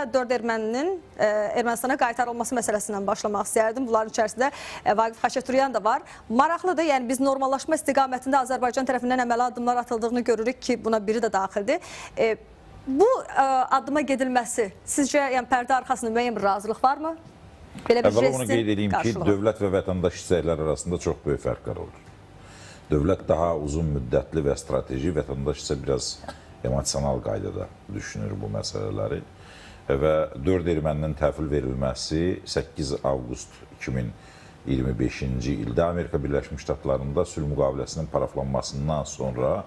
4 erməninin Ermənistana qaytarılması məsələsindən başlamaq istəyərdim. Bunların içərisində Vaqif Xaçaturyan da var. Maraqlıdır, yəni biz normallaşma istiqamətində Azərbaycan tərəfindən əməli addımlar atıldığını görürük ki, buna biri də daxildir. Bu addıma gedilməsi sizcə yəni pərdə arxasında müəyyən bir razılıq varmı? Əvvəla onu qeyd edeyim ki, dövlət və vətəndaş hissələr arasında çox böyük fərqlər olur. Dövlət daha uzun müddətli və strateji, vətəndaş isə biraz emosional qaydada düşünür bu məsələləri. Və 4 erməninin təhvil verilməsi 8 avqust 2025-ci ildə Amerika Birləşmiş Ştatlarında sülh müqaviləsinin paraflanmasından sonra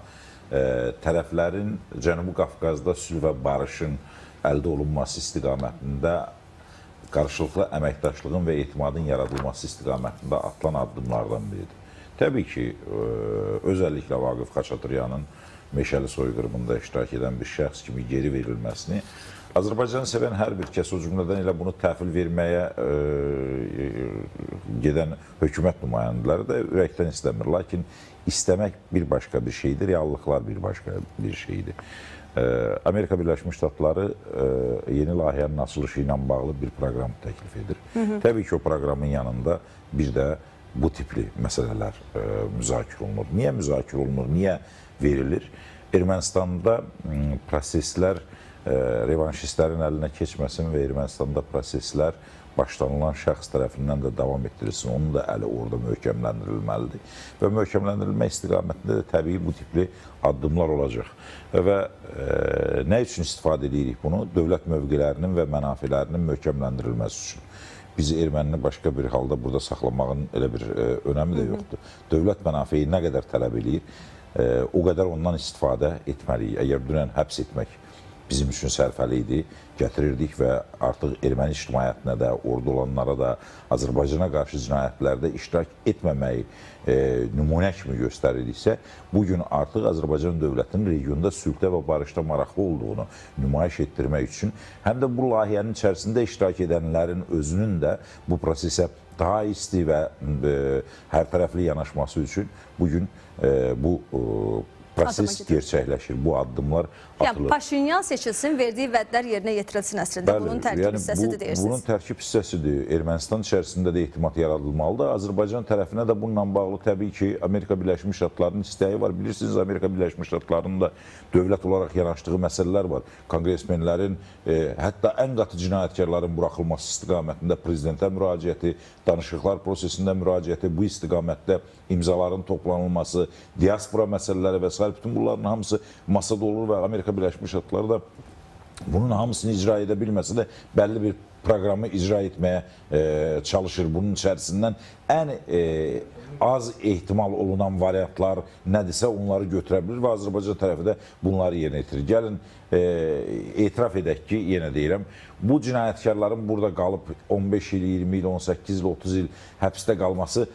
tərəflərin Cənubi Qafqazda sülh və barışın əldə olunması istiqamətində qarşılıqlı əməkdaşlığın və etimadın yaradılması istiqamətində atılan addımlardan biridir. Təbii ki, özəlliklə Vaqif Xaçaturyanın Meşəli soyqırımında iştirak edən bir şəxs kimi geri verilməsini Azərbaycanı sevən hər bir kəs, o cümlədən elə bunu təhvil verməyə gedən hökumət nümayəndələri də ürəkdən istəmir. Lakin istəmək bir başqa bir şeydir, reallıqlar bir başqa bir şeydir. Amerika Birləşmiş Ştatları yeni layihənin açılışı ilə bağlı bir proqram təklif edir. Təbii ki, o proqramın yanında bir də bu tipli məsələlər müzakirə olunur. Niyə müzakirə olunur, niyə verilir? Ermənistanda proseslər revanşistlərin əlinə keçməsin və Ermənistanda proseslər başlanılan şəxs tərəfindən də davam etdirilsin. Onun da əli orada möhkəmləndirilməlidir. Və möhkəmləndirilmə istiqamətində də təbii bu tipli addımlar olacaq. Və nə üçün istifadə edirik bunu? Dövlət mövqelərinin və mənafilərinin möhkəmləndirilməsi üçün. Bizi ermənini başqa bir halda burada saxlamağın elə bir önəmi də yoxdur. Dövlət mənafeyi nə qədər tələb edir, o qədər ondan istifadə etməliyik. Əgər dünən həbs etmək bizim üçün sərfəli idi, gətirirdik və artıq erməni ictimaiyyətinə də, orada olanlara da Azərbaycana qarşı cinayətlərdə iştirak etməməyi nümunə kimi göstərirdiksə, bugün artıq Azərbaycan dövlətinin regionda sülhdə və barışda maraqlı olduğunu nümayiş etdirmək üçün, həm də bu layihənin içərisində iştirak edənlərin özünün də bu prosesə daha isti və hər tərəfli yanaşması üçün bugün bu proses gerçəkləşir, bu addımlar atılır. Yəni, Paşinyan seçilsin, verdiyi vədlər yerinə yetirilsin əslində. Bunun tərkib hissəsidir deyirsiniz. Bunun tərkib hissəsidir. Ermənistan içərisində də etimat yaradılmalıdır. Azərbaycan tərəfinə də bununla bağlı təbii ki, Amerika Birləşmiş Ştatlarının istəyi var. Bilirsiniz, Amerika Birləşmiş Ştatlarının da dövlət olaraq yanaşdığı məsələlər var. Konqresmenlərin, hətta ən qatı cinayətkarların buraxılması istiqamətində prezidentə müraciəti, danışıqlar prosesində müraciəti, bu istiqamətdə imzaların toplanılması, diaspora məsələləri və s. Bütün bunların hamısı masada olur və Amerika Birləşmiş Ştatları da bunun hamısını icra edə bilməsə də bəlli bir proqramı icra etməyə çalışır. Bunun içərisindən ən az ehtimal olunan variantlar nədirsə onları götürə bilir və Azərbaycan tərəfi də bunları yerinə yetirir. Gəlin, etiraf edək ki, yenə deyirəm, bu cinayətkarların burada qalıb 15 il, 20 il, 18 il, 30 il həbsdə qalması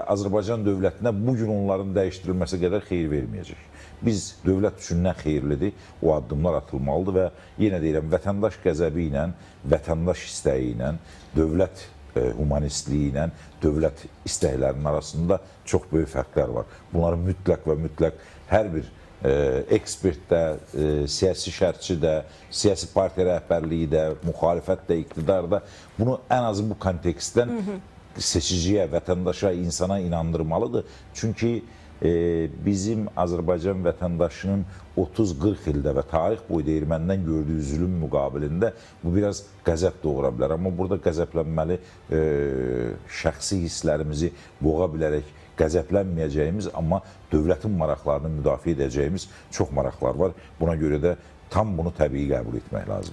Azərbaycan dövlətinə bugün onların dəyişdirilməsi qədər xeyir verməyəcək. Biz dövlət üçün nə xeyirlidir, o addımlar atılmalıdır və yenə deyirəm, vətəndaş qəzəbi ilə, vətəndaş istəyi ilə, dövlət humanistliyi ilə, dövlət istəklərinin arasında çox böyük fərqlər var. Bunları mütləq və mütləq hər bir ekspert də, siyasi şərhçi də, siyasi partiya rəhbərliyi də, müxalifət də, iqtidar da bunu ən azı bu kontekstdən seçiciyə, vətəndaşa, insana inandırmalıdır. Çünki bizim Azərbaycan vətəndaşının 30-40 ildə və tarix boyda ermənidən gördüyü zülüm müqabilində bu biraz qəzəb doğura bilər. Amma burada qəzəblənməli şəxsi hisslərimizi boğa bilərək qəzəblənməyəcəyimiz, amma dövlətin maraqlarını müdafiə edəcəyimiz çox maraqlar var. Buna görə də tam bunu təbii qəbul etmək lazımdır.